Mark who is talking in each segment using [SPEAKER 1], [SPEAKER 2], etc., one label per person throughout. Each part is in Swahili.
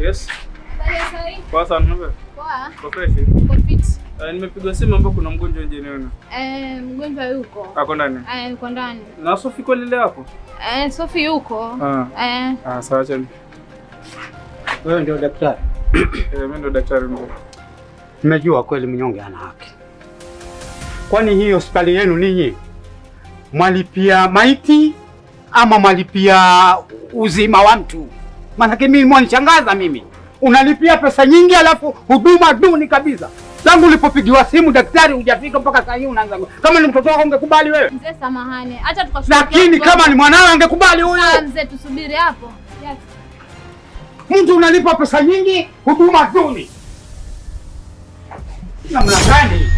[SPEAKER 1] Yes.
[SPEAKER 2] Sahi.
[SPEAKER 1] Poa sana wewe.
[SPEAKER 2] Poa.
[SPEAKER 1] Kwa fresh.
[SPEAKER 2] Kwa fit.
[SPEAKER 1] Nimepigwa simu ambapo kuna mgonjwa nje niona.
[SPEAKER 2] Mgonjwa yuko.
[SPEAKER 1] Ako ndani?
[SPEAKER 2] Yuko ndani.
[SPEAKER 1] Na Sophie kwa lile hapo?
[SPEAKER 2] Sophie yuko.
[SPEAKER 1] Sawa chani.
[SPEAKER 3] Wewe ndio daktari?
[SPEAKER 1] Mimi ndio daktari mzee.
[SPEAKER 3] Nimejua kweli mnyonge ana haki. Kwani hii hospitali yenu ninyi mwalipia maiti ama mwalipia uzima wa mtu? Maana mimi mwanichangaza mimi. Unalipia pesa nyingi alafu huduma duni kabisa. Tangu ulipopigiwa simu daktari hujafika mpaka sasa hivi unaanza. Kama ni mtoto wako ungekubali wewe?
[SPEAKER 2] Mzee samahani. Acha tukashuhudia.
[SPEAKER 3] Lakini kama ni mwanao angekubali huyo.
[SPEAKER 2] Mzee tusubiri hapo. Yes.
[SPEAKER 3] Mtu unalipa pesa nyingi, huduma duni. Namna gani hiyo?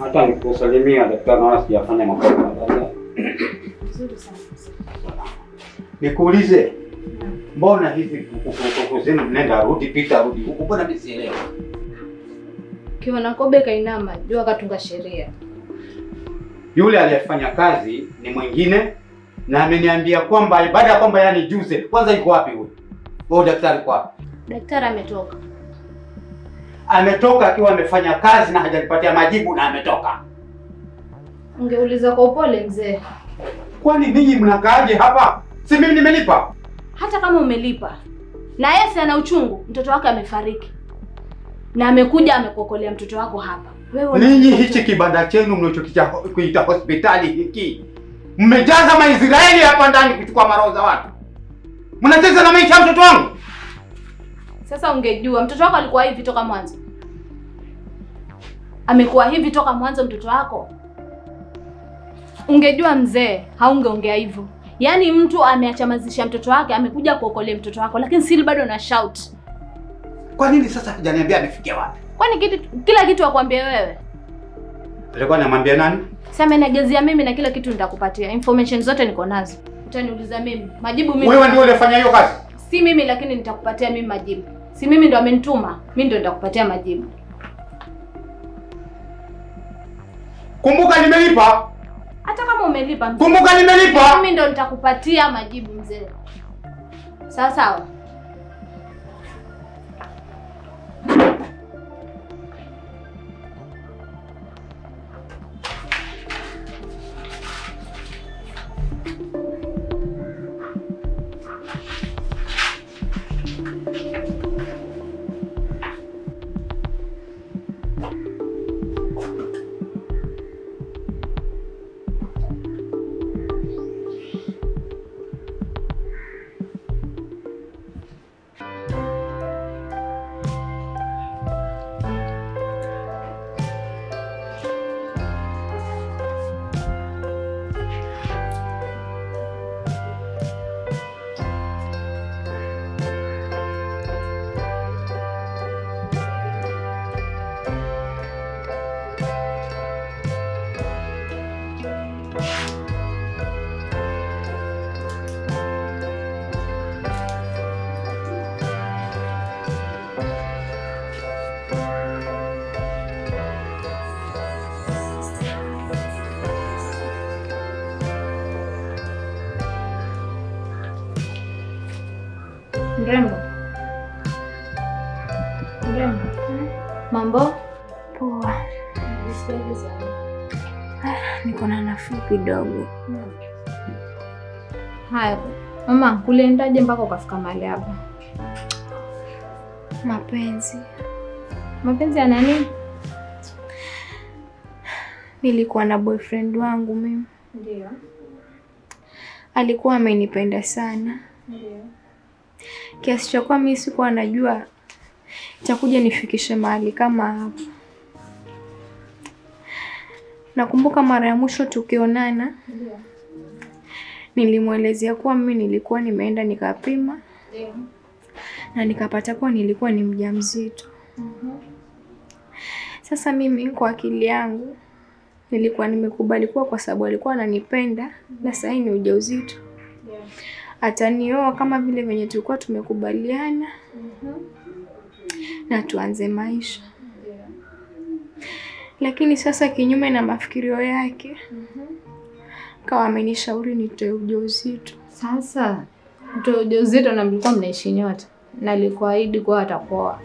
[SPEAKER 3] Hata nikusalimia daktari na sijafanya makosa kadhaa.
[SPEAKER 2] Nzuri sana.
[SPEAKER 3] Nikuulize. Mbona hivi kukuzeni mnenda rudi pita rudi huko mbona nisielewa?
[SPEAKER 2] Kiona Kobe kainama, jua katunga sheria.
[SPEAKER 3] Yule aliyefanya kazi ni mwingine na ameniambia kwamba baada ya kwamba yani juze kwanza yuko wapi huyo? Wao daktari kwa wapi?
[SPEAKER 2] Daktari ametoka.
[SPEAKER 3] Ametoka akiwa amefanya kazi na hajanipatia majibu na ametoka.
[SPEAKER 2] Ungeuliza kwa upole mzee.
[SPEAKER 3] Kwani ninyi mnakaaje hapa? Si mimi nimelipa?
[SPEAKER 2] Hata kama umelipa. Na yeye ana uchungu, mtoto wake amefariki. Na amekuja amekokolea mtoto wako hapa. Wewe
[SPEAKER 3] ninyi hichi kibanda chenu mnachokiita hospitali hiki. Mmejaza Maisraeli hapa ndani kuchukua maroho za watu. Mnacheza na maisha ya mtoto wangu.
[SPEAKER 2] Sasa ungejua mtoto wako alikuwa hivi toka mwanzo. Amekuwa hivi toka mwanzo mtoto wako. Ungejua mzee, haungeongea hivyo. Yaani mtu ameachamazisha mtoto wake, amekuja kuokolea mtoto wako, lakini sili bado na shout.
[SPEAKER 3] Kwa nini sasa hujaniambia amefikia wapi?
[SPEAKER 2] Kwani kila kitu akwambie wewe?
[SPEAKER 3] Alikuwa anamwambia nani?
[SPEAKER 2] Sasa negezia mimi na kila kitu nitakupatia. Information zote niko nazo. Utaniuliza mimi. Majibu mimi.
[SPEAKER 3] Wewe ndio ulifanya hiyo kazi?
[SPEAKER 2] Si mimi lakini nitakupatia mimi majibu. Si mimi ndo amenituma. Mimi ndo nitakupatia majibu.
[SPEAKER 3] Kumbuka nimelipa.
[SPEAKER 2] Hata kama umelipa mzee.
[SPEAKER 3] Kumbuka nimelipa.
[SPEAKER 2] Mimi ndo nitakupatia majibu mzee. Sawa sawa. Mrembo. Mambo?
[SPEAKER 4] Poa. Niko na nafuu kidogo.
[SPEAKER 2] Haya. Mama, kuliendaje mpaka ukafika mahali hapa?
[SPEAKER 4] Mapenzi.
[SPEAKER 2] Mapenzi ya nini?
[SPEAKER 4] Nilikuwa na boyfriend wangu mimi.
[SPEAKER 2] Ndio.
[SPEAKER 4] Alikuwa amenipenda sana.
[SPEAKER 2] Ndio.
[SPEAKER 4] Kiasi cha kuwa mimi sikuwa najua itakuja nifikishe mahali kama hapo. Nakumbuka mara ya mwisho tukionana,
[SPEAKER 2] Ndio.
[SPEAKER 4] nilimwelezea kuwa mimi nilikuwa nimeenda nikapima.
[SPEAKER 2] Ndio.
[SPEAKER 4] Na nikapata kuwa nilikuwa ni mjamzito. Sasa mimi kwa akili yangu nilikuwa nimekubali kuwa kwa sababu alikuwa ananipenda na sasa ni ujauzito. Atanioa kama vile venye tulikuwa tumekubaliana. Na tuanze maisha. Lakini sasa kinyume na mafikirio yake, kawa amenishauri nitoe ujauzito.
[SPEAKER 2] Sasa mtoe ujauzito na mlikuwa mnaishi nyote na alikuahidi kuwa atakuoa.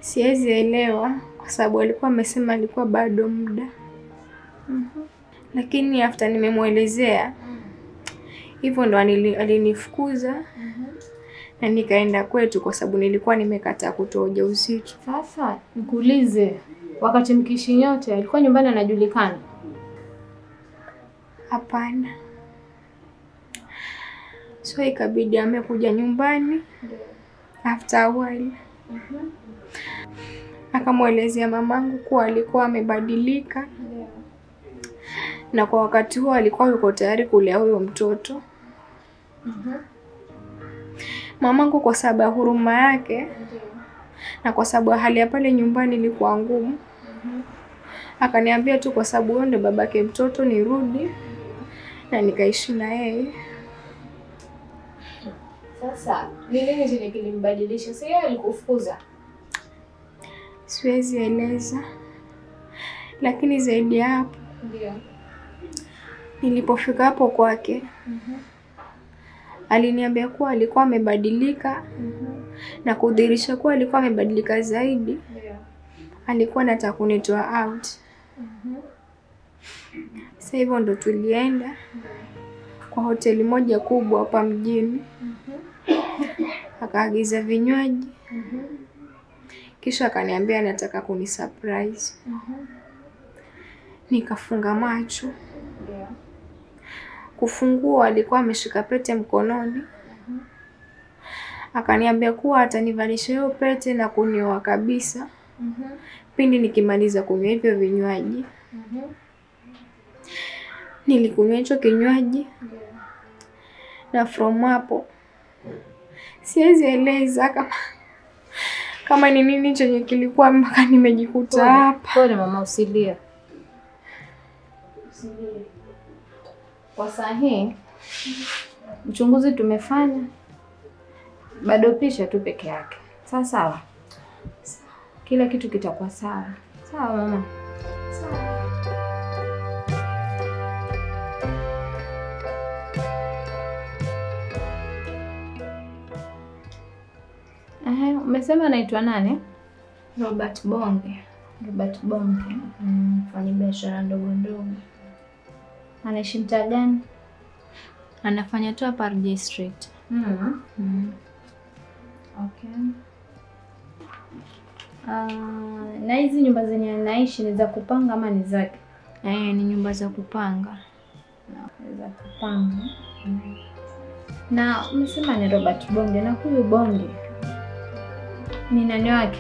[SPEAKER 4] Siwezi elewa kwa sababu alikuwa amesema alikuwa bado muda. Lakini after nimemuelezea hivyo ndo alinifukuza. Na nikaenda kwetu kwa sababu nilikuwa nimekataa kutoa ujauzito.
[SPEAKER 2] Sasa nikuulize, wakati mkiishi nyote alikuwa nyumbani anajulikana?
[SPEAKER 4] Hapana. So ikabidi amekuja nyumbani. After a while. Akamwelezea mamangu kuwa alikuwa amebadilika. Na kwa wakati huo alikuwa yuko tayari kulea huyo mtoto. Mamangu kwa sababu ya huruma yake na kwa sababu hali ya pale nyumbani ilikuwa ngumu, akaniambia tu kwa sababu yeye ndo babake mtoto nirudi na nikaishi na yeye.
[SPEAKER 2] Sasa ni nini chenye kilimbadilisha? Si yeye alikufukuza?
[SPEAKER 4] Siwezi eleza. Lakini zaidi ya hapo,
[SPEAKER 2] Ndio.
[SPEAKER 4] nilipofika hapo kwake, aliniambia kuwa alikuwa amebadilika na kudhihirisha kuwa alikuwa amebadilika zaidi.
[SPEAKER 2] Ndio.
[SPEAKER 4] Alikuwa anataka kunitoa out. Sasa hivyo ndo tulienda kwa hoteli moja kubwa hapa mjini. Akaagiza vinywaji. Kisha akaniambia anataka kunisurprise. Nikafunga macho.
[SPEAKER 2] Ndio.
[SPEAKER 4] Kufungua alikuwa ameshika pete mkononi. Akaniambia kuwa atanivalisha hiyo pete na kunioa kabisa. Pindi nikimaliza kunywa hivyo vinywaji. Nilikunywa hicho kinywaji. Na from hapo siwezi eleza kama ni nini chenye kilikuwa mpaka nimejikuta hapa.
[SPEAKER 2] Pole mama, usilie. Kwa sahihi uchunguzi tumefanya, bado picha tu peke yake. Sawa. Kila kitu kitakuwa sawa. Sawa mama. Sawa. Umesema anaitwa nani?
[SPEAKER 4] Robert Bonge.
[SPEAKER 2] Robert Bonge. Mfanya biashara ndogo ndogo. Anaishi mtaa gani?
[SPEAKER 4] Anafanya tu hapa RJ Street.
[SPEAKER 2] Okay. Na hizi nyumba zenye anaishi ni za kupanga ama ni zake?
[SPEAKER 4] Ni nyumba za kupanga.
[SPEAKER 2] Za kupanga. Na umesema ni Robert Bonge, na huyu Bonge ni nani wake?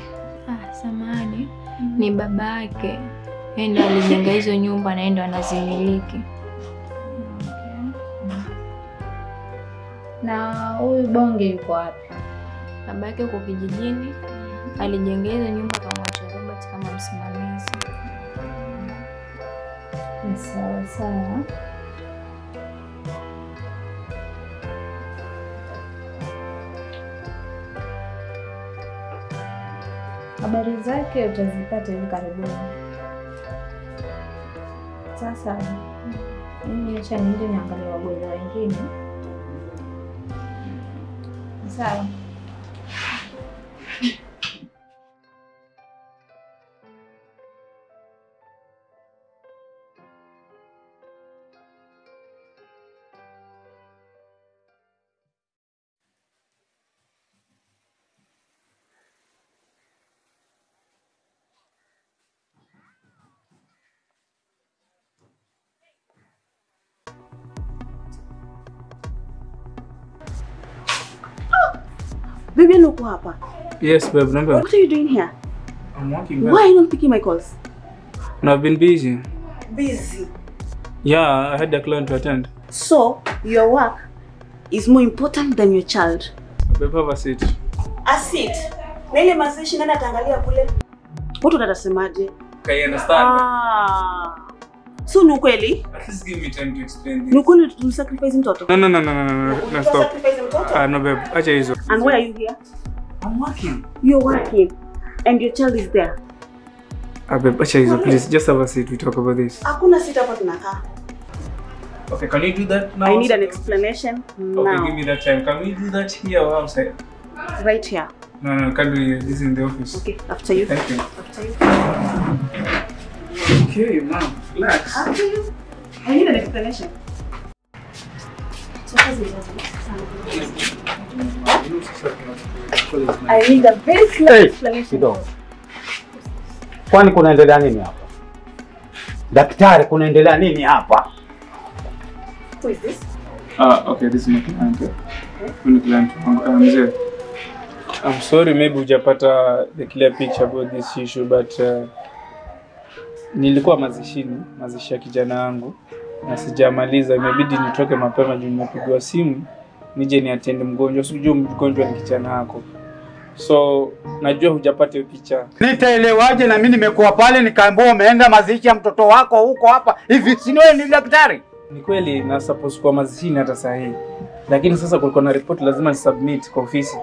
[SPEAKER 4] Samahani. Ni baba yake. Yeye ndiye alijenga hizo nyumba na yeye ndo anazimiliki.
[SPEAKER 2] Na huyu Bonge yuko wapi?
[SPEAKER 4] Baba yake uko kijijini. Alijenga hizo nyumba akamwacha Robert kama msimamizi.
[SPEAKER 2] Ni sawa. Habari zake utazipata hivi karibuni. Sasa mimi acha niende niangalie wagonjwa wengine. Sawa.
[SPEAKER 5] Niambie uko hapa.
[SPEAKER 1] Yes, babe, remember?
[SPEAKER 5] What are you doing here?
[SPEAKER 1] I'm working.
[SPEAKER 5] Why are you not picking my calls?
[SPEAKER 1] And I've been busy.
[SPEAKER 5] Busy.
[SPEAKER 1] Yeah, I had a client to attend.
[SPEAKER 5] So, your work is more important than your child.
[SPEAKER 1] Babe, have a seat.
[SPEAKER 5] A seat. Na ile mazishi nani ataangalia kule? Watu watasemaje?
[SPEAKER 1] Okay, understand?
[SPEAKER 5] So ni ukweli?
[SPEAKER 1] At least give me time to explain this.
[SPEAKER 5] Ni ukweli tumsacrifice mtoto?
[SPEAKER 1] No, stop.
[SPEAKER 5] Sacrifice mtoto?
[SPEAKER 1] No, babe, acha hizo.
[SPEAKER 5] And why are you here?
[SPEAKER 1] I'm working.
[SPEAKER 5] You're working. And your child is there.
[SPEAKER 1] Babe, acha hizo, please. Just have a seat, we talk about this.
[SPEAKER 5] Hakuna seat hapa tunakaa.
[SPEAKER 1] Okay, can you do that now?
[SPEAKER 5] I need an explanation now.
[SPEAKER 1] Okay, give me that time. Can we do that here or outside?
[SPEAKER 5] Right here.
[SPEAKER 1] No, can't do it. This is in the office.
[SPEAKER 5] Okay, after you.
[SPEAKER 1] Thank you.
[SPEAKER 5] After you.
[SPEAKER 1] Okay, ma'am. Relax.
[SPEAKER 5] After you. I need an explanation. I need a very clear explanation.
[SPEAKER 3] Kwani kunaendelea nini hapa? Daktari, kunaendelea nini hapa?
[SPEAKER 5] Who is this?
[SPEAKER 1] Okay, this is my client. Okay. Client. Mzee. I'm sorry, maybe hujapata the clear picture about this issue, but nilikuwa mazishi ya kijana wangu na sijamaliza, imebidi nitoke mapema juu nimepigwa simu nije ni attend mgonjwa. Sijui mgonjwa ni kijana wako. So, najua hujapata hiyo picha.
[SPEAKER 3] Nitaelewaje na mimi nimekuwa pale nikaambiwa umeenda mazishi ya mtoto wako huko hapa. Hivi si wewe ni daktari?
[SPEAKER 1] Ni kweli na suppose kwa mazishini hata sahihi. Lakini sasa kulikuwa na report lazima ni submit kwa ofisi.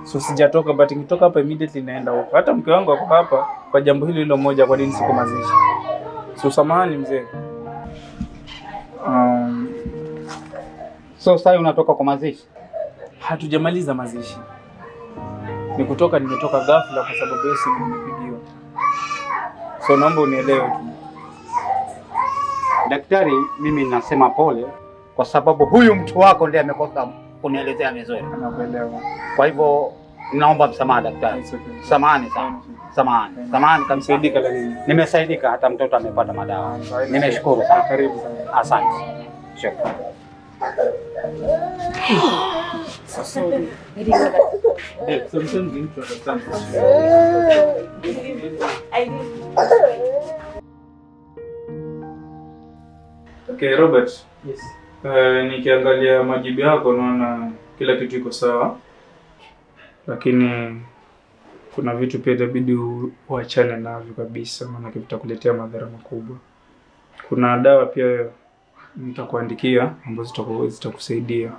[SPEAKER 1] So sijatoka, but nikitoka hapa immediately naenda huko. Hata mke wangu ako hapa kwa jambo hilo moja, kwa nini siko mazishi. So samahani mzee.
[SPEAKER 3] So sasa unatoka kwa mazishi?
[SPEAKER 1] Hatujamaliza mazishi. Nimetoka ghafla kwa sababu ya simu nimepigiwa. So naomba unielewe tu.
[SPEAKER 3] Daktari, mimi nasema pole kwa sababu huyu mtu wako ndiye amekosa kunielezea vizuri.
[SPEAKER 1] Nakuelewa.
[SPEAKER 3] Kwa hivyo naomba msamaha daktari. Samahani sana. Samahani
[SPEAKER 1] kamsaidika lakini.
[SPEAKER 3] Nimesaidika, hata mtoto amepata madawa. Nimeshukuru sana.
[SPEAKER 1] Karibu sana.
[SPEAKER 3] Asante. Shukrani.
[SPEAKER 5] Sorry.
[SPEAKER 1] Sometimes you need to understand. Okay, Robert.
[SPEAKER 6] Yes.
[SPEAKER 1] Nikiangalia majibu yako naona kila kitu iko sawa. Lakini kuna vitu pia itabidi uachane navyo kabisa, maana vitakuletea madhara makubwa. Kuna dawa pia nitakuandikia ambazo zitakusaidia.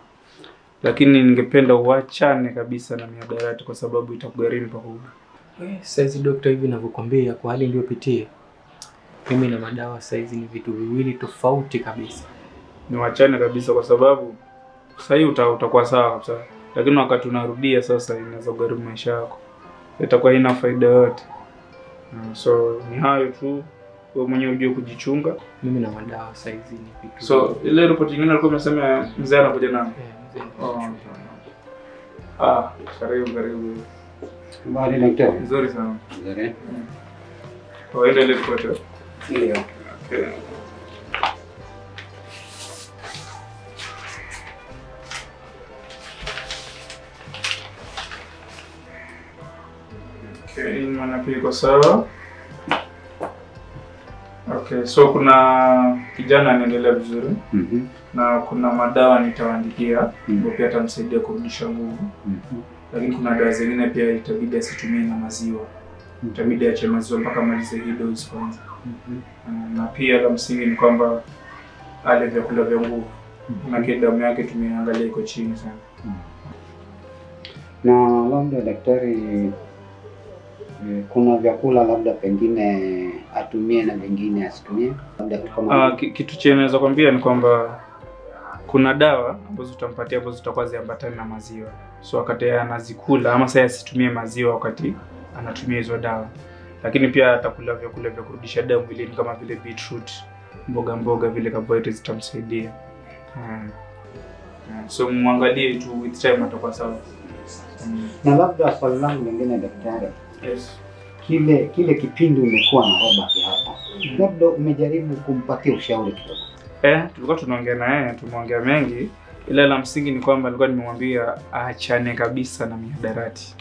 [SPEAKER 1] Lakini ningependa uachane kabisa na mihadarati kwa sababu itakugharimu pakubwa.
[SPEAKER 6] Saizi daktari, hivi ninavyokuambia kwa hali niliyopitia, mimi na madawa saizi ni vitu viwili tofauti kabisa.
[SPEAKER 1] Niwachane kabisa kwa sababu sasa hivi utakuwa sawa kabisa. Lakini wakati unarudia sasa inaweza kugharimu maisha yako. Itakuwa haina faida yote. So ni hayo tu, wewe mwenyewe ujue kujichunga.
[SPEAKER 6] Mimi na madawa saizi ni vitu.
[SPEAKER 1] So ile report nyingine alikuwa amesema mzee anakuja nani? Karibu.
[SPEAKER 3] Mbali daktari.
[SPEAKER 1] Nzuri sana.
[SPEAKER 3] Nzuri.
[SPEAKER 1] Kwa ile report.
[SPEAKER 3] Ndio.
[SPEAKER 1] Okay. Okay, maana pia iko sawa. Okay, so kuna kijana anaendelea vizuri. Na kuna madawa nitawaandikia, ndio pia atamsaidia kurudisha nguvu. Lakini kuna dawa zingine pia itabidi asitumie na maziwa. Itabidi aache maziwa mpaka malize hii dose kwanza. Na pia la msingi ni kwamba ale vyakula vya nguvu. Na damu yake tumeangalia iko chini sana.
[SPEAKER 3] Na labda daktari, kuna vyakula labda pengine atumie na vingine asitumie? Labda kama
[SPEAKER 1] kitu chenye naweza kwambia ni kwamba kuna dawa ambazo utampatia ambazo zitakuwa ziambatana na maziwa. So wakati anazikula ama sasa asitumie maziwa wakati anatumia hizo dawa. Lakini pia atakula vyakula vya kurudisha damu mwilini kama vile beetroot, mboga vile carbohydrates zitamsaidia. So muangalie tu with time atakuwa sawa.
[SPEAKER 3] Na labda swali langu lingine daktari.
[SPEAKER 1] Yes.
[SPEAKER 3] Kile kipindi umekuwa na Robert hapa. Labda umejaribu kumpatia ushauri kidogo?
[SPEAKER 1] Tulikuwa tunaongea na yeye, tumeongea mengi, Ila la msingi ni kwamba nilikuwa nimemwambia aachane kabisa na mihadarati.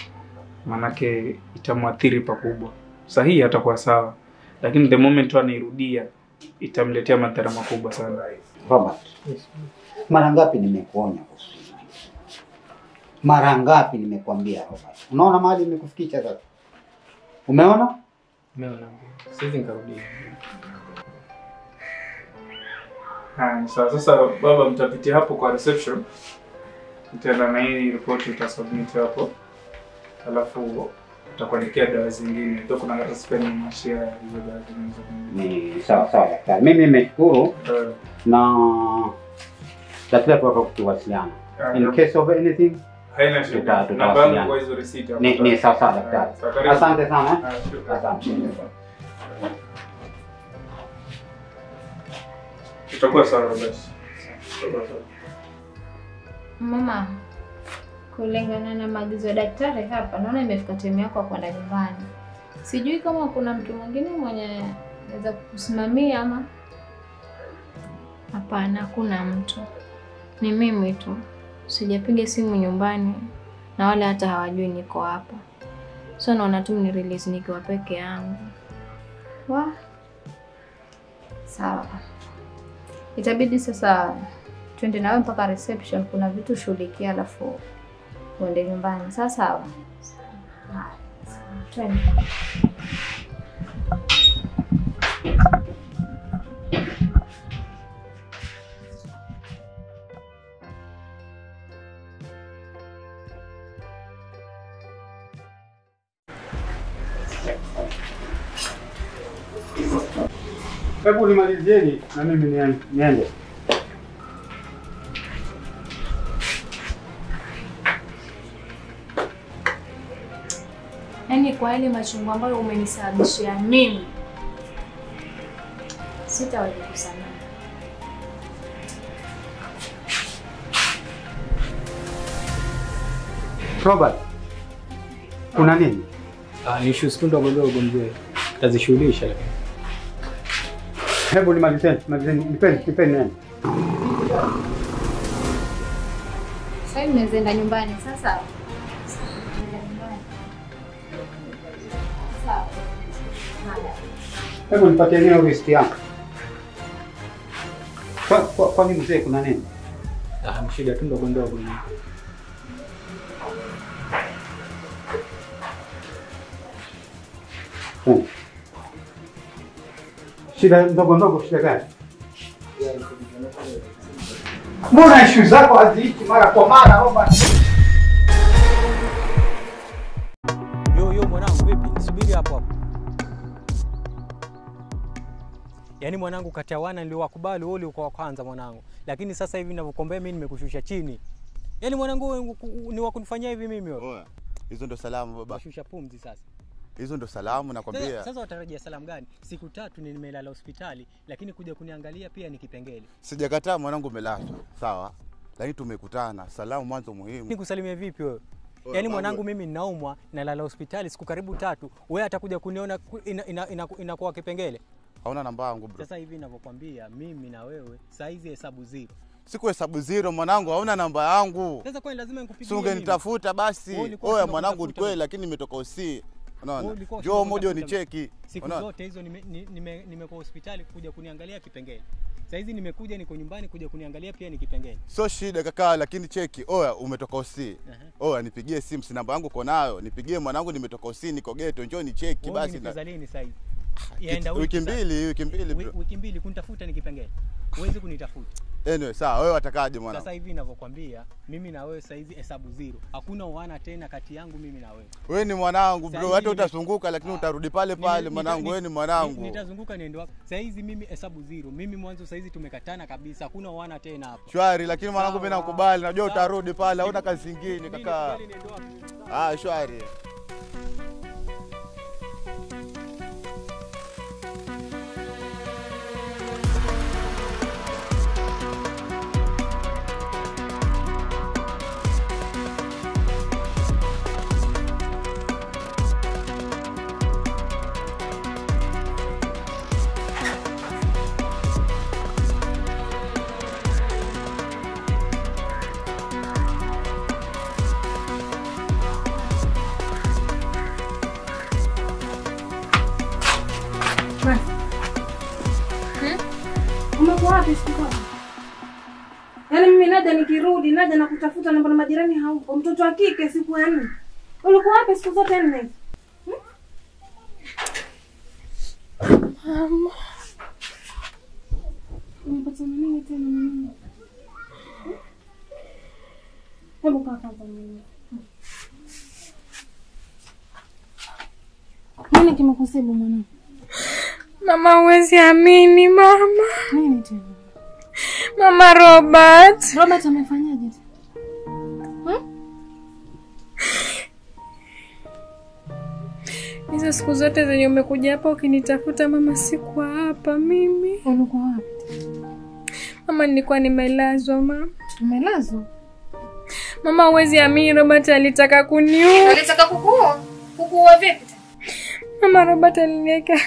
[SPEAKER 1] Manake itamwathiri pakubwa. Sahihi atakuwa sawa, lakini the moment anairudia itamletea madhara makubwa sana.
[SPEAKER 3] Robert, mara ngapi nimekuonya kuhusu hili? Mara ngapi nimekwambia Robert? Unaona mahali nimekufikisha sasa? Umeona?
[SPEAKER 6] Umeona? Siwezi nikarudia.
[SPEAKER 1] Sasa baba, mtapitia hapo kwa reception. Nitaenda na hii report utasubmit hapo. Alafu utakuandikia dawa zingine. Ndio kuna recipe na mashia hizo dawa zingine.
[SPEAKER 3] Ni sawa daktari. Mimi nimeshukuru na daktari kwa kutuwasiliana. In case of anything,
[SPEAKER 1] haina shida. Namba kwa hizo receipt hapo.
[SPEAKER 3] Ni sawa daktari. Asante sana. Asante.
[SPEAKER 1] Tutakuwa sawa basi.
[SPEAKER 2] Mama, kulingana na maagizo ya daktari hapa, naona imefika time yako kwenda nyumbani. Sijui kama kuna mtu mwingine mwenye anaweza kukusimamia ama.
[SPEAKER 4] Hapana, hakuna mtu. Ni mimi tu. Sijapiga simu nyumbani na wale hata hawajui niko hapa. So naona tu ni release nikiwa peke yangu.
[SPEAKER 2] Sawa. Itabidi sasa twende nawe mpaka reception, kuna vitu shughulikia alafu uende nyumbani. Sawa. Twende.
[SPEAKER 3] Hebu nimalizieni na mimi niende.
[SPEAKER 4] Yaani kwa ile machungu ambayo umenisababishia mimi, sitawahi kusamehe.
[SPEAKER 3] Robert, kuna nini?
[SPEAKER 6] Ni issues tu ndogo ndogo mzee. Tazishughulisha lakini.
[SPEAKER 3] Hebu nimalizeni, nipeni nani?
[SPEAKER 2] Sasa nimeenda nyumbani sasa. Sawa.
[SPEAKER 3] Hebu nipatie nini list yangu. Kwa nini mzee, kuna nini?
[SPEAKER 6] Mshida tu ndogo ndogo.
[SPEAKER 3] Shida ndogo shida gani? Mbona issue zako haziishi mara kwa mara Robert?
[SPEAKER 6] Yo mwanangu, vipi? Subiri hapo. Yaani mwanangu, kati ya wana niliowakubali wewe ulikuwa wa kwanza mwanangu. Lakini sasa hivi ninavyokuombea mimi nimekushusha chini. Yaani mwanangu, ni wa kunifanyia hivi mimi wewe.
[SPEAKER 7] Oya, hizo ndo salamu baba.
[SPEAKER 6] Kushusha pumzi sasa.
[SPEAKER 7] Hizo ndo salamu nakwambia.
[SPEAKER 6] Sasa watarajia salamu gani? Siku 3 nimelala hospitali, lakini kuja kuniangalia pia ni kipengele.
[SPEAKER 7] Sijakataa mwanangu umelazwa. Sawa. Lakini tumekutana. Salamu mwanzo muhimu.
[SPEAKER 6] Nikusalimie vipi wewe? Yaani mwanangu, mimi ninaumwa na lala hospitali siku karibu 3. Wewe atakuja kuniona inakuwa kipengele.
[SPEAKER 7] Hauna namba yangu bro.
[SPEAKER 6] Sasa hivi ninavyokuambia mimi na wewe saizi hesabu 0.
[SPEAKER 7] Siku hesabu 0 mwanangu, hauna namba yangu.
[SPEAKER 6] Sasa kwani lazima nikupigie?
[SPEAKER 7] Si ungenitafuta basi. Oya mwanangu, ni kweli lakini nimetoka usi. Unaona? Njoo moja ni cheki.
[SPEAKER 6] Siku zote hizo nimekuwa hospitali kuja kuniangalia kipengele. Sasa hizi nimekuja niko nyumbani kuja kuniangalia pia ni kipengele.
[SPEAKER 7] Sio shida kaka, lakini cheki. Oya umetoka usi. Oya nipigie simu, si namba yangu uko nayo. Nipigie mwanangu, nimetoka usi, niko ghetto, njoo ni cheki basi.
[SPEAKER 6] Ni lini sasa hivi?
[SPEAKER 7] Yaenda wiki mbili bro.
[SPEAKER 6] Wiki mbili kunitafuta ni kipengele. Huwezi kunitafuta.
[SPEAKER 7] Anyway, sawa, wewe watakaje mwanangu?
[SPEAKER 6] Sasa hivi ninavyokuambia, mimi na wewe saizi hesabu 0. Hakuna uana tena kati yangu mimi na wewe.
[SPEAKER 7] Wewe ni mwanangu bro, hata utazunguka lakini utarudi pale pale mwanangu, wewe ni mwanangu.
[SPEAKER 6] Nitazunguka niende wapi? Saizi mimi hesabu 0. Mimi mwanzo saizi tumekatana kabisa. Hakuna uana tena hapo.
[SPEAKER 7] Shwari, lakini mwanangu mimi nakubali, najua utarudi pale, hauna kazi nyingine kaka. Shwari.
[SPEAKER 8] ulikuwa? Yaani mimi naja nikirudi, naja na kutafuta namba na majirani haupo. Mtoto wa kike siku ya 4. Ulikuwa wapi siku zote 4? Mama. Unapata nini tena mimi? Hebu kaa kwanza mimi. Nini kimekusibu mwanangu?
[SPEAKER 4] Mama, huwezi amini mama.
[SPEAKER 8] Nini tena?
[SPEAKER 4] Mama Robert.
[SPEAKER 8] Robert amefanyaje?
[SPEAKER 4] Hizo siku zote zenye umekuja hapa ukinitafuta mama, sikuwa hapa mimi.
[SPEAKER 8] Ulikuwa wapi?
[SPEAKER 4] Mama, nilikuwa nimelazwa mama.
[SPEAKER 8] Umelazwa?
[SPEAKER 4] Mama, huwezi amini, Robert alitaka kuniua.
[SPEAKER 8] Alitaka kukuua? Kukuua vipi?
[SPEAKER 4] Mama, Robert aliniweka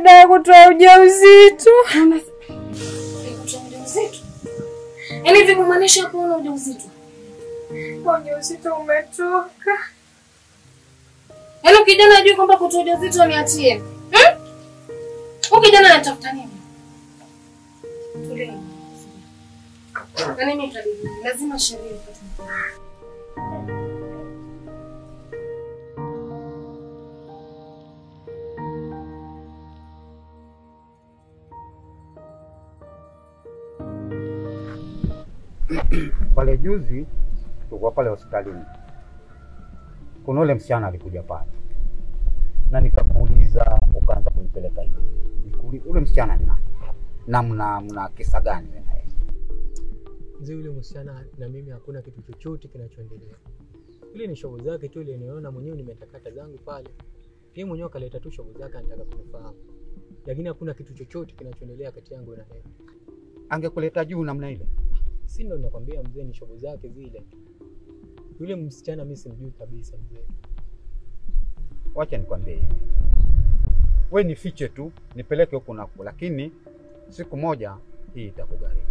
[SPEAKER 4] dawa kutoa ujauzito.
[SPEAKER 8] Kutoa ujauzito? Yaani vipi maanisha hapo una ujauzito?
[SPEAKER 4] Ujauzito umetoka.
[SPEAKER 8] Yaani kijana ajui kwamba kutoa ujauzito ni hatia. Huyu kijana anatafuta nini? Tulia. Yaani mimi lazima sheria ifuate.
[SPEAKER 3] Pale juzi tulikuwa pale hospitalini. Kuna ule msichana alikuja pale. Na nikakuuliza ukaanza kunipeleka hivi. Nikuuliza ule msichana ni nani? Na mna kisa gani wewe naye?
[SPEAKER 6] Mzee, yule msichana na mimi hakuna kitu chochote kinachoendelea. Ile ni show zake tu, ile niona mwenyewe nimetakata zangu pale. Yeye mwenyewe kaleta tu show zake, anataka kunifahamu. Lakini hakuna kitu chochote kinachoendelea kati yangu na yeye.
[SPEAKER 3] Angekuleta juu namna ile?
[SPEAKER 6] Si ndo nakwambia mzee, ni show zake zile. Yule msichana mimi simjui kabisa mzee.
[SPEAKER 3] Wacha nikwambie hivi. Wewe nifiche tu, nipeleke huko na huko, lakini siku moja hii itakugharimu.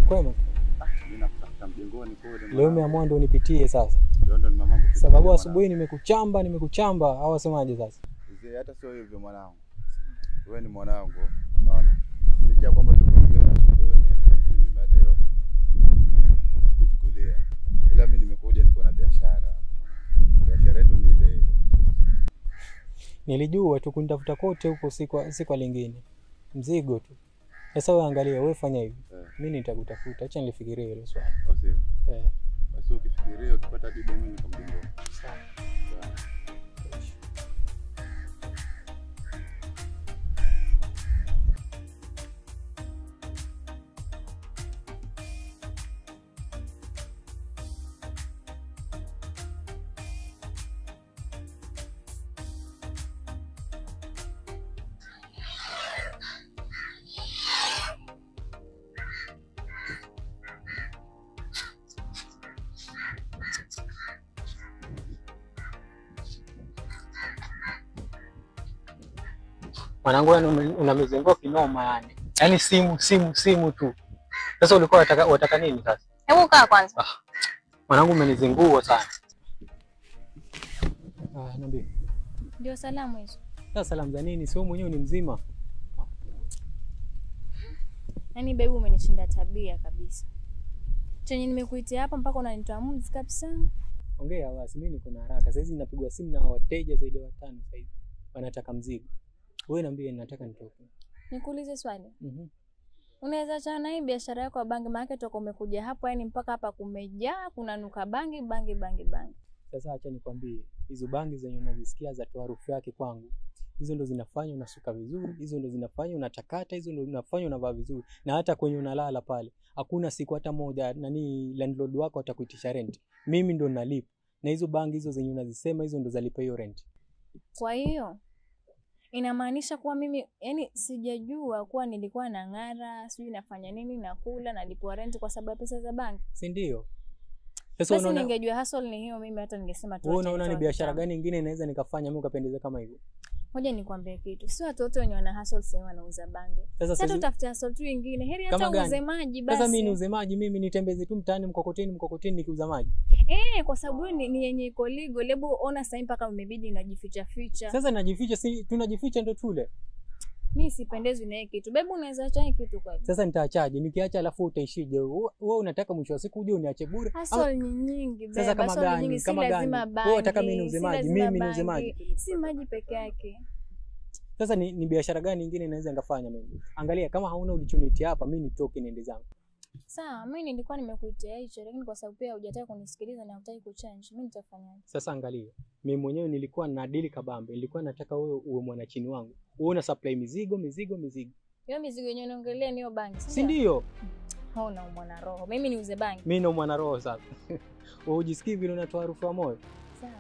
[SPEAKER 6] Kwema.
[SPEAKER 7] Mimi nakutafuta mjengoni kule.
[SPEAKER 6] Leo umeamua ndo unipitie sasa.
[SPEAKER 7] Ndio mamangu.
[SPEAKER 6] Sababu asubuhi nimekuchamba au wasemaje sasa?
[SPEAKER 7] Mzee, hata sio hivyo mwanangu. Wewe ni mwanangu, unaona? Licha kwamba tumeongea wewe nene, lakini mimi hata hiyo sikuchukulia. Ila mimi nimekuja niko na biashara. Biashara yetu ni ile ile.
[SPEAKER 6] Nilijua tu kunitafuta kote huko si kwa lingine. Mzigo tu. Sasa wewe angalia, wewe fanya hivi. Mimi nitakutafuta. Acha nilifikirie hilo swali.
[SPEAKER 7] Sio. Basi ukifikiria ukipata bibi mimi nitamjengea.
[SPEAKER 6] Sawa. Mwanangu unamezengua kinoma yani. Yaani simu tu. Sasa ulikuwa unataka nini sasa?
[SPEAKER 2] Hebu kaa kwanza.
[SPEAKER 6] Mwanangu umenizengua sana. Niambie.
[SPEAKER 2] Ndio salamu hizo.
[SPEAKER 6] Sasa salamu za nini? Sio mwenyewe ni mzima.
[SPEAKER 2] Yaani baby umenishinda tabia kabisa. Chenye nimekuitia hapa mpaka unanitoa mumzi kabisa.
[SPEAKER 6] Ongea basi, mimi niko na haraka. Sasa hizi ninapigwa simu na wateja zaidi ya 5 sasa hivi. Wanataka mzigo. Wewe niambie nataka nitoke.
[SPEAKER 2] Nikuulize swali. Unaweza achana hii biashara yako ya bangi, maana toka umekuja hapo yani mpaka hapa kumejaa kunanuka bangi.
[SPEAKER 6] Sasa acha nikwambie, hizo bangi zenye unazisikia za toa harufu yake kwangu. Hizo ndo zinafanya unasuka vizuri, hizo ndo zinafanya unatakata, hizo ndo zinafanya unavaa vizuri. Na hata kwenye unalala pale, hakuna siku hata moja landlord wako atakuitisha rent. Mimi ndo nalipa. Na hizo bangi hizo zenye unazisema hizo ndo zalipa hiyo rent.
[SPEAKER 9] Kwa hiyo inamaanisha kuwa mimi yani sijajua kuwa nilikuwa na ng'ara, sijui nafanya nini, nakula, nalipwa rent kwa sababu ya pesa za bangi.
[SPEAKER 6] Si ndio?
[SPEAKER 9] Sasa unaona ningejua hustle ni hiyo mimi hata ningesema tu.
[SPEAKER 6] Wewe unaona ni biashara gani nyingine inaweza nikafanya mimi ukapendeza kama hivyo?
[SPEAKER 9] Ngoja nikwambie kitu. Si watoto wenye wana hustle sasa wanauza bangi. Sasa tutafuta hustle tu nyingine. Heri hata uuze maji basi.
[SPEAKER 6] Sasa mimi niuze maji, mimi nitembeze tu mtaani mkokoteni nikiuza maji.
[SPEAKER 9] Kwa sababu ni yenye iko legal. Hebu ona sasa mpaka umebidi najificha ficha.
[SPEAKER 6] Sasa najificha, si tunajificha ndo tule.
[SPEAKER 9] Mimi sipendezwi na hiki kitu. Bebu unaweza acha hiki kitu kwa.
[SPEAKER 6] Sasa nitaachaje? Nikiacha alafu utaishije? Wewe unataka mwisho wa siku uje uniache bure?
[SPEAKER 9] Hustle ni nyingi bebe.
[SPEAKER 6] Sasa kama gani? Kama gani? Wewe unataka mimi niuze maji, mimi niuze maji.
[SPEAKER 9] Si maji peke yake.
[SPEAKER 6] Sasa ni biashara gani nyingine naweza ngafanya mimi? Angalia kama hauna ulichonitia hapa mimi nitoke niende zangu.
[SPEAKER 9] Sawa, mimi nilikuwa nimekuitia hicho lakini kwa sababu pia hujataka kunisikiliza na hutaki kuchange, mimi nitafanyaje?
[SPEAKER 6] Sasa angalia, mimi mwenyewe nilikuwa na deal kabambe, nilikuwa nataka wewe uwe mwana chini wangu. Wewe una supply mizigo.
[SPEAKER 9] Hiyo mizigo yenyewe unaongelea ni hiyo bangi,
[SPEAKER 6] si ndio?
[SPEAKER 9] Hauna mwana roho. Mimi niuze bangi.
[SPEAKER 6] Mimi na mwana roho sasa. Wewe ujisikii vile unatoa harufu ya moyo?
[SPEAKER 9] Sawa.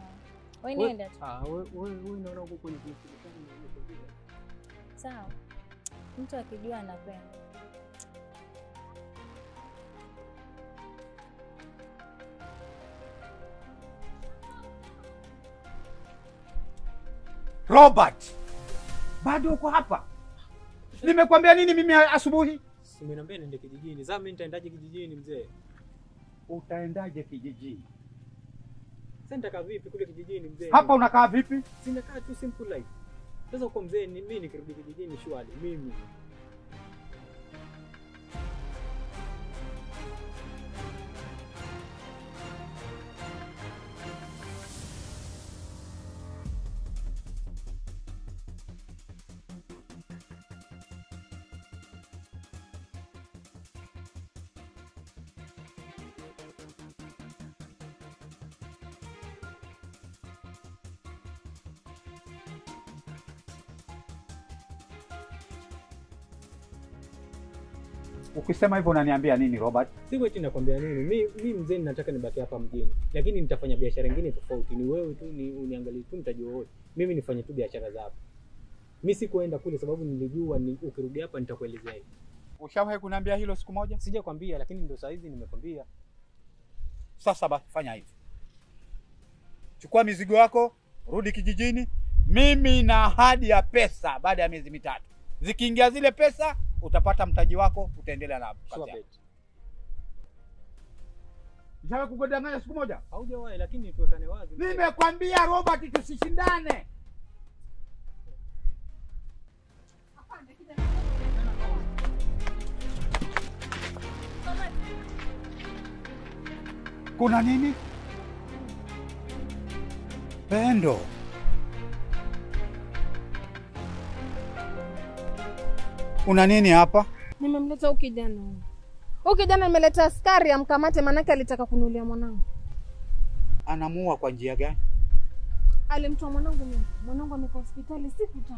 [SPEAKER 9] Wewe nenda tu.
[SPEAKER 6] Wewe unaona uko kwenye kitu.
[SPEAKER 9] Sawa. Mtu akijua anapenda.
[SPEAKER 3] Robert, bado uko hapa? Nimekwambia nini mimi asubuhi?
[SPEAKER 6] Simeniambia niende kijijini. Sasa mimi nitaendaje kijijini mzee?
[SPEAKER 3] Utaendaje kijijini?
[SPEAKER 6] Sasa nitakaa vipi kule kijijini mzee?
[SPEAKER 3] Hapa unakaa vipi?
[SPEAKER 6] Sinakaa tu simple life. Sasa uko mzee, ni mimi nikirudi kijijini shwali mimi.
[SPEAKER 3] Ukisema hivyo unaniambia nini Robert?
[SPEAKER 6] Siko eti nakwambia nini. Mimi mzee ninataka nibaki hapa mjini. Lakini nitafanya biashara nyingine tofauti. Ni wewe tu uniangalie tu mtaji wote. Mimi nifanye tu biashara za hapa. Mimi sikuenda kule sababu nilijua ukirudi hapa nitakuelezea hivi.
[SPEAKER 3] Ushawahi kuniambia hilo siku moja?
[SPEAKER 6] Sijakwambia lakini ndio saa hizi nimekwambia.
[SPEAKER 3] Sasa basi fanya hivi. Chukua mizigo yako, rudi kijijini. Mimi na ahadi ya pesa baada ya miezi mitatu. Zikiingia zile pesa utapata mtaji wako, utaendelea na hapo. Nishawahi kukudanganya siku moja?
[SPEAKER 6] Haujawahi lakini tuwekane wazi.
[SPEAKER 3] Nimekwambia Robert tusishindane. Kuna nini? Pendo. Una nini hapa?
[SPEAKER 8] Nimemleta huyu kijana. Huyu kijana nimeleta askari amkamate manake alitaka kunulia mwanangu.
[SPEAKER 3] Anamuua kwa njia gani?
[SPEAKER 8] Alimtoa mwanangu mimi. Mwanangu amekuwa hospitali siku 3.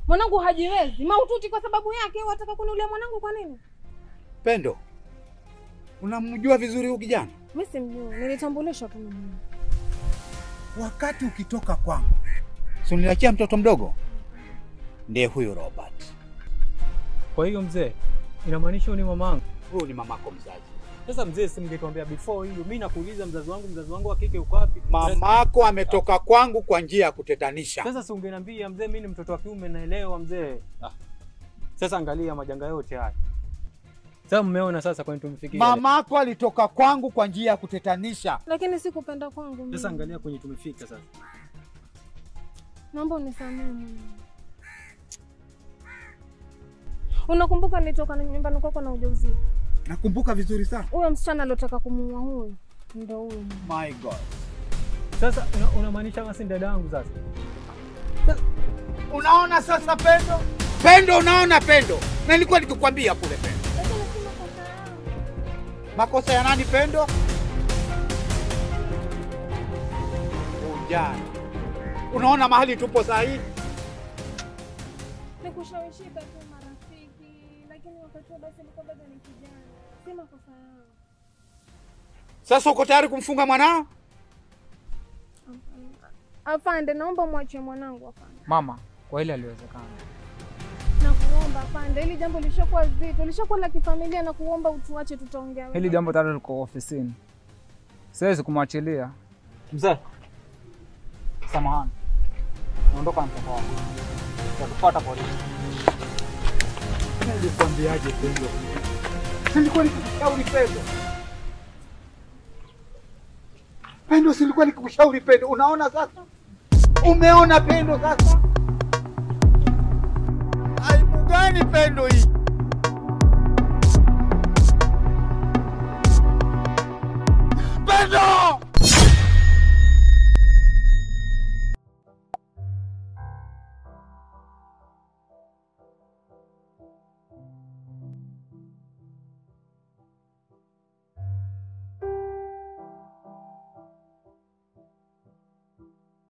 [SPEAKER 8] Mwanangu hajiwezi, mahututi kwa sababu yake, wataka kunulia mwanangu kwa nini?
[SPEAKER 3] Pendo. Unamjua vizuri huyu kijana?
[SPEAKER 8] Mimi simjui, nilitambulishwa tu mimi.
[SPEAKER 3] Wakati ukitoka kwangu, si uniachia mtoto mdogo? Ndiye huyu Robert.
[SPEAKER 6] Kwa hiyo mzee, inamaanisha ni mamangu.
[SPEAKER 3] Huyu ni mamako mzazi.
[SPEAKER 6] Sasa mzee, simngekwambia before hiyo. Mimi nakuuliza mzazi wangu wa kike uko wapi?
[SPEAKER 3] Mamako ametoka kwangu kwa njia ya kutetanisha.
[SPEAKER 6] Sasa si ungeniambia mzee, mimi ni mtoto wa kiume naelewa mzee. Sasa angalia majanga yote haya. Sasa mmeona sasa kwa nini tumefikia.
[SPEAKER 3] Mamako alitoka kwangu kwa njia ya kutetanisha.
[SPEAKER 8] Lakini sikupenda kwangu mimi.
[SPEAKER 6] Sasa angalia kwenye tumefika sasa.
[SPEAKER 8] Naomba unisamehe mimi. Unakumbuka nilitoka nyumbani kwako na ujauzito?
[SPEAKER 3] Nakumbuka vizuri sana.
[SPEAKER 8] Huyo msichana aliyotaka kumuua huyo ndio huyo.
[SPEAKER 3] My God.
[SPEAKER 6] Sasa unamaanisha basi dada yangu sasa?
[SPEAKER 3] Unaona sasa Pendo? Pendo, unaona Pendo? Na nilikuwa nikikwambia kule Pendo. Makosa ya nani Pendo? Ujana. Unaona mahali tupo saa hii?
[SPEAKER 8] Nikushawishika tu marafiki, lakini wakati huo basi nilikuwa bado ni kijana. Si makosa yangu.
[SPEAKER 3] Sasa uko tayari kumfunga mwanao?
[SPEAKER 4] Afande, naomba mwache mwanangu afande.
[SPEAKER 10] Mama, kwa ile aliwezekana.
[SPEAKER 4] Nakuomba afande, hili jambo lishakuwa zito, lishakuwa la kifamilia, na kuomba utuache, tutaongea.
[SPEAKER 10] Hili jambo tayari liko ofisini. Siwezi kumwachilia. Mzee. Samahani. Naondoka na mtoto wako. Nitakufuata polisi.
[SPEAKER 3] Nilikwambiaje Pendo? Silikuwa nikushauri Pendo. Pendo, silikuwa nikushauri Pendo. Unaona sasa? Umeona Pendo sasa? Aibu gani Pendo hii?